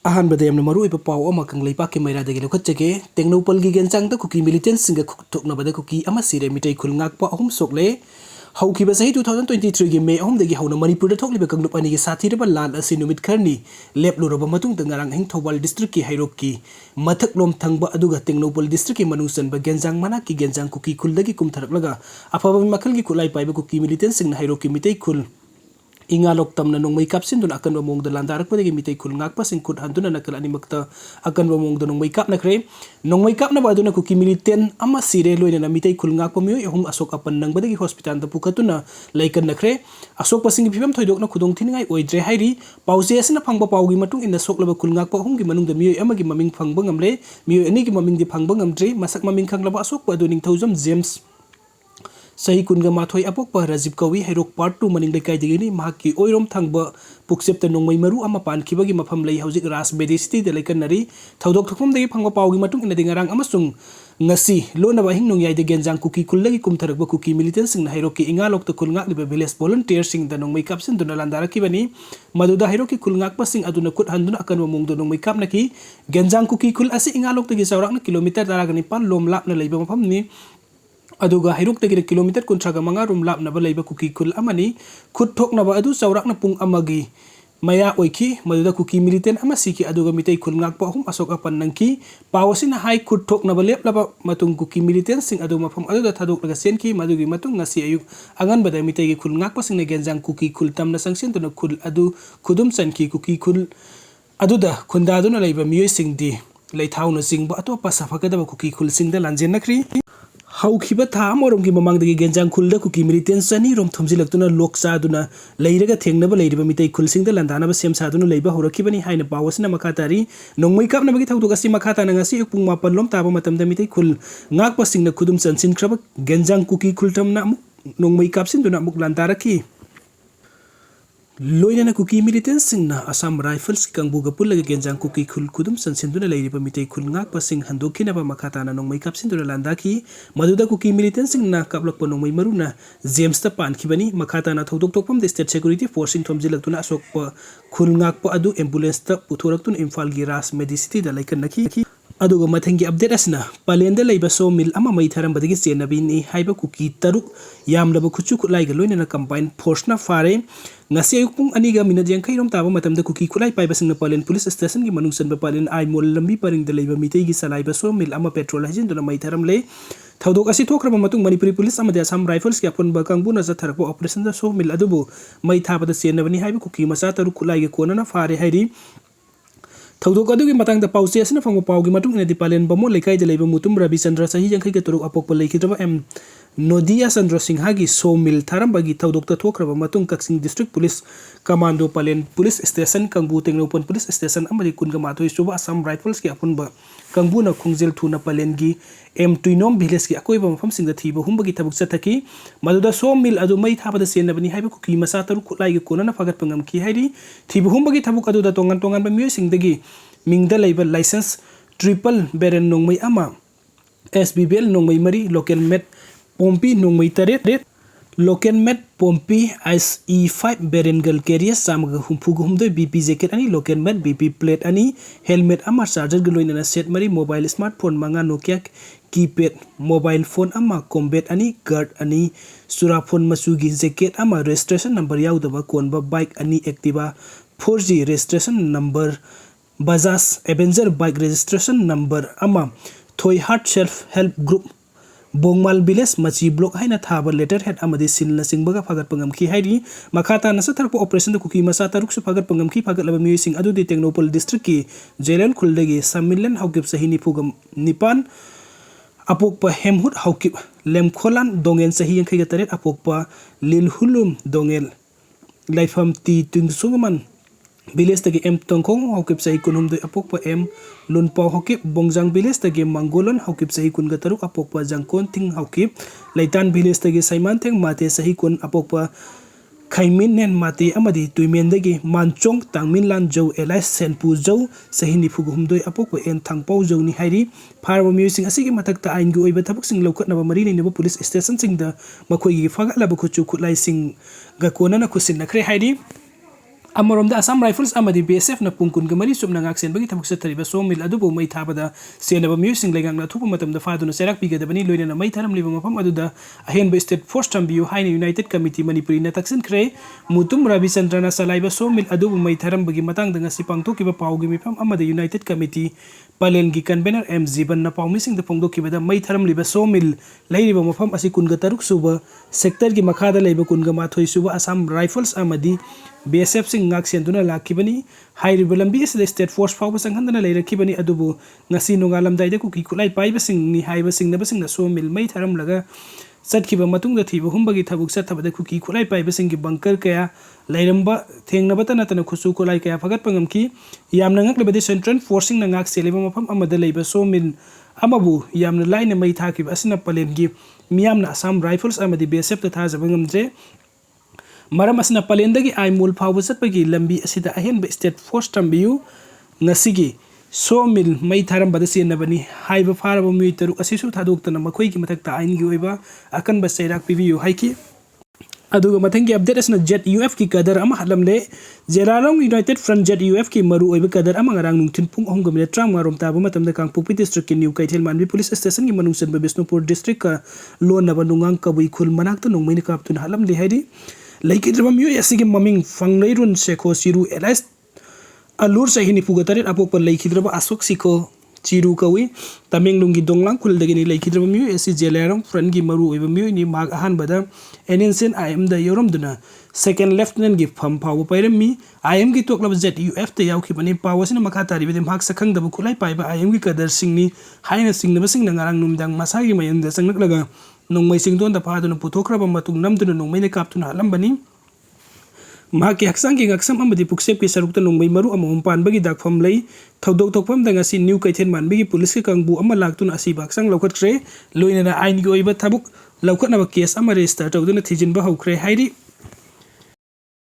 अहनबदे यमना मरुइबा पाव अमा कंगलेपा के मैरादगी लखचगे टेक्नोपल की गेंचांगता कुकी मिलिटेंट सिंगा खुथोकनबदा कुकी अमा सिरे मिटै खुलंगाकपा अहुम सोकले हौखिबा सही 2023 की मे अहुमदगी हौना मणिपुर थोकलिबा कंगलुप अनिगी साथीरबा लाल असि नुमित खरनी लेपलुरबा मतुंग तंगारंग हिंग थौबाल डिस्ट्रिक्ट की हाइरोक की मथक लोम थंगबा अदुगा टेक्नोपल डिस्ट्रिक्ट की मनुंग चनबा गेंजांग मना की गेंजांग कुकी खुलदगी कुमथरकलगा अफबा मखल की खुलाई पाइबा कुकी मिलिटेंट सिंग हाइरोक की मिटै खुल इंगालोक तमना नोंमै कापसिनदुना अकनबा मोंगदा लांदारकपदगी मिटै खुल ngakpasing khut handuna nakal animakta akanba मोंगदा नोंमै कापनखरे नोंमै कापनबा अदुना कुकी मिलिटेंट अमा सिरे लोइना मिटै खुल ngakpa मियोय अहुम असोक अपन नंगबदगी हॉस्पिटल दा पुखतुना लैकन नखरे असोक पसिंग फिबम थोइदोकना खुदोंग थिनगाई ओइद्रे हाइरि पाउसे असना फंगबा पाउगी मतुंग इना सोकलबा खुल ngakpa अहुम की मनुंगदा मियोय अमागी ममिंग फंगबा ngamle मियोय अनि की ममिंग दि फंगबा ngamdre masak ममिंग खंगलबा असोक अदु निंगथौजम जेम्स सही कुनगा माथोई अपोक राजीव कवि हैरोक पार्ट 2 मनिंग लेकाइदिगिनी महाकी ओइरोम थंगब पुक्सेप्त नोंमै मरु अमा पानखिबगी मफम लई हौजिक रास मेडिसिटी दे लेकनरी थौदोक थखमदगी फंगबा पाउगी मतुंग इना दिंगारांग अमसुंग ngasi लोनबा हिंग नोंयाइ दे गेंजांग कुकी कुललगी कुमथरकबा कुकी मिलिटेंट सिंग हैरोक की इंगालोक त कुलंगाक लिबा विलेज वॉलंटियर सिंग द नोंमै कापसिन दुना लांदारकिबनी मदुदा हैरोक की कुलंगाक पसिंग अदुना कुट हंदुना अकनबा मोंगदो नोंमै कापनकी गेंजांग कुकी कुल असि इंगालोक तगी चौराकना किलोमीटर 15 लोम लापना लैबा मफमनी अदुगा हैरुक तगी किलोमीटर 35 रोम लापनबा लैबा कुकी खुल अमनी खुद ठोकनबा अदु चौराकना पुंग अमगी मया ओइखी मदुदा कुकी मिलिटेंट अमा सिकी अदुगा मिटै खुल ngakpa अहुम असोक अपन नंकी पावसिना हाई खुद ठोकनबा लेपलबा मतुंग कुकी मिलिटेंट सिंग अदु मफम अदुदा थादोकलगा सेनकी मदुगी मतुंग ngasi अयुक अंगनबदा मिटैगी खुल ngakpa सिंगने गेंजांग कुकी खुल तमना संगसेंदुना खुल अदु खुदुम चनकी कुकी खुल अदुदा खुंदादुना लैबा मियोय सिंगदी लैथाउना सिंगबा अतोपा सफगदबा कुकी खुल सिंगदा लांजेनखरी हौखिबा था अमरोम की ममांगदगी गेंजांग खुलदा कुकी मिलिटेंट सनी रोम थमजिलक्तुना लोकसादुना लैरगा थेंगनबा लैरिबा मिटै खुलसिंगदा लांदानबा सेम सादुना लैबा होरखिबनी हाइना पावसना मखातारी नोंमै कापनबगी थौदोकसि मखाताना ngasi पुंग मापन लोम ताबा मतमदा मिटै खुल ngakpa सिंगना खुदुम चनसिनख्रबा गेंजांग कुकी खुलथमना नोंमै कापसिनदुना मुक लांदारखि लोइना कुकी मिलिटेंट सिंगना असम राइफल्स की कंगबुगा पुलगा गेंजांग कुकी खुल खुदुम संसिंदुना लैरिबा मिटै खुल ngakpa सिंग हंदोखिनबा मखाताना नोंमै कापसिनदुना लांदाखि मदुदा कुकी मिलिटेंट सिंगना कापलकपा नोंमै मरुना जेम्स ता पानखिबनी मखाताना थौदोक तोकपम दे स्टेट सिक्योरिटी फोर्सिंग थमजिलक्तुना असोकपा खुल ngakpa अदु एम्बुलेंस ता पुथोरक्तुन इम्फाल गी रास मेडिसिटी दा लैकनखि अदुगा मथंगी अपडेट असना पालेंद लैबा सो मिल अमा मै थरमबदगी चेनबीनी हाइबा कुकी तरुक यामलबा खुचु खुलाइगा लोइना कंबाइन फोर्सना फारे ngasi ayuk pung aniga minute yangkai rom taba matamda kuki khulai paiba singna palen police station gi manung sanba palen ai mol lambi paring de leiba mitei gi salai ba so mil ama petrol hajin dona mai tharam le thaudok asi thokraba matung manipuri police amade assam rifles ki apon ba kangbu na zatharpo operation da so mil adubu mai thaba da senabani haiba kuki masa taru khulai gi kona na fare hairi थौदोक अदुगी मतंग द पाउसे असना फंगो पाउगी मतुंग ने दिपालेन बमो लेकाइ the लेबा मुतुम रवि चंद्र सही जंखै के तुरुक अपोक लेखिद्रबा एम नोदिया चंद्र सिंहा की सो मिल थारमबगी थौदोक त थोख्रबा मतुंग कक्सिंग डिस्ट्रिक्ट पुलिस कमांडो पालेन पुलिस स्टेशन कंगबु टेंगनोपन पुलिस स्टेशन अमदि कुनगा माथोइ सुबा असम राइफल्स की अपुनबा कंगबुना खुंजेल थुना पालेन की एम तुइनोम विलेज की अकोइबा मफम सिंग द थीबा हुंबगी थबुक चथकी मदुदा सो मिल अदु मै थाबदा सेनबनी हाइबा कुकी मसा तरुक खुलाई की कोनना फगत पंगम की हाइरी थीबा हुंबगी थबुक अदुदा तोंगन तोंगन बा मियो सिंगदगी मिंगदा लैबा लाइसेंस ट्रिपल बेरेन नोंमै अमा एसबीबीएल नोंमै मरी लोकल मेट पोम्पी नोंमै तरेट लोकल मेट पोम्पी SE5 बेरेन गल कैरियर सामग हुमफुगुमदो बीपी जैकेट अनि लोकल मेट बीपी प्लेट अनि हेलमेट अमा चार्जर गलोइना सेट मरी मोबाइल स्मार्टफोन मंगा नोकिया कीपैड मोबाइल फोन अमा कॉम्बैट अनि गार्ड अनि सुराफोन मसुगी जैकेट अमा रजिस्ट्रेशन नंबर याउदबा कोनबा बाइक अनि Activa 4G registration number Bajaj Avenger bike registration number अमा थोई heart self help group Bongmal village मची ब्लॉक है थाब लेटर हेड अमदी सिलना सिंबगा फगत पंगमखी हाइरी मखाता नसथरप ऑपरेशन कुकी मसा तरुक फगत पंगमखी फगत मियोसिंग अदुदी टेक्नोपल डिस्ट्रिक्ट की जेलल खुलदगी समिलन हौकिब सही निफुगम निपान अपोकपा हेमहुट हौकिब लेमखोलान दोंगेन सही यंखैगा तरेट अपोकपा लिलहुलुम दोंगेल लाइफम ती तुंगसुगमन विलेज तगी एम तंखों हौकिब सही कुनहुमदो अपोकपा एम लुनपाव हौकिब बोंगजांग विलेज तगी मंगोलन हौकिब सही कुनगा तरुक अपोकपा जंगकोन थिंग हौकिब लैतान विलेज तगी सैमान थेंग माते सही कुन अपोकपा खैमिन नेन माते अमदी तुइमेंदगी मानचोंग तांगमिन लान जौ एलाइस सेनपु जौ सही निफुगुमदो अपोकपा एन थांगपाव जौ नि हाइरी फारबा म्यूजिक असिगी मथकता आइनगी ओइबा थबकसिंग लौखतनबा मरी नैनबा पुलिस स्टेशन सिंगदा मखोइगी फगलबा खुचु खुलाई सिंग गा कोनना खुसिन नखरे हाइरी Amarom Assam Rifles Amadi BSF na pungkun gamari sum na ngaksen bagi tabuk satari ba sawmill adubu mai thabada senaba musing legang na thupa matam da faduna serak pigadabani loina na mai tharam liba mafam aduda ahenba state force tambiu haina united committee manipuri na taksin kre mutum rabi sandrana salaiba sawmill adubu mai tharam bagi matang da ngasi pangtoki ba paugi mifam amada united committee palengi convener MZ ban na paumising da pongdoki ba da mai tharam liba sawmill lairiba mafam asi kunga taruk suba sector gi makhada leiba kunga mathoi suba Assam Rifles Amadi BSF sing ngak senduna lakibani hairiba lambi is the state force fawba sanghandana leirakibani adubu ngasi nongalam daida kuki kulai paiba sing ni haiba sing na basing na sawmill mai tharam laga satkiba matung da thiba humbagi thabuk sathabada kuki kulai paiba sing gi bunker kaya lairamba thengna batana tana khusu kulai kaya phagat pangamki yamna ngak lebadi central forcing na ngak seleba mafam amada leiba sawmill amabu yamna laina mai thakiba asina palengi miyamna Assam Rifles amadi BSF ta thajaba ngamje maram asna palendagi ai mul phawba satpagi lambi asida ahenba state force tambiu ngasigi sawmill mai tharam bada senabani haiba faraba mui taru asisu thadoktana makhoi ki mathakta ain gi oiba akan ba sairak pibiu haiki aduga mathangi update asna jet uf ki kadar ama halamle jelalong united front jet uf ki maru oiba kadar ama ngarang nungtin pung ahum gamle tram ngarom tabu matamda kangpokpi district ki new kaithel manbi police station ki manungsan ba Bisnupur district ka lon na banungang kabui khul manakta nongmai ni kaptun halamle haidi laikidrba miyo asigi maming fanglairon sekho siru elas alur sahini pugatarit apok par laikidrba asok siko chiru kawi tamenglungi donglang kul dagini laikidrba miyo asi jelarong friend gi maru oiba miyo ni mag ahan bada enensen im da yorom duna second lieutenant gi pham phaw pairam mi im gi toklab jet uf ta yauki bani pawasina makatari bedem hak sakhang da kulai paiba im gi kadar singni haina singna basing na ngarang numdang masagi mayam da sangnak laga nongmai singdon da phaduna puthokraba matung namduna nongmai ne kaptuna halambani mahaki haksang ki ngaksam amadi puksep ki sarukta nongmai maru amom panbagi dakpham lei thodok thokpham da ngasi new kaithen manbigi police ki kangbu ama laktuna asi baksang laukat kre loina na ain gi oiba thabuk laukat na ba case ama register tawduna thijin ba hokre hairi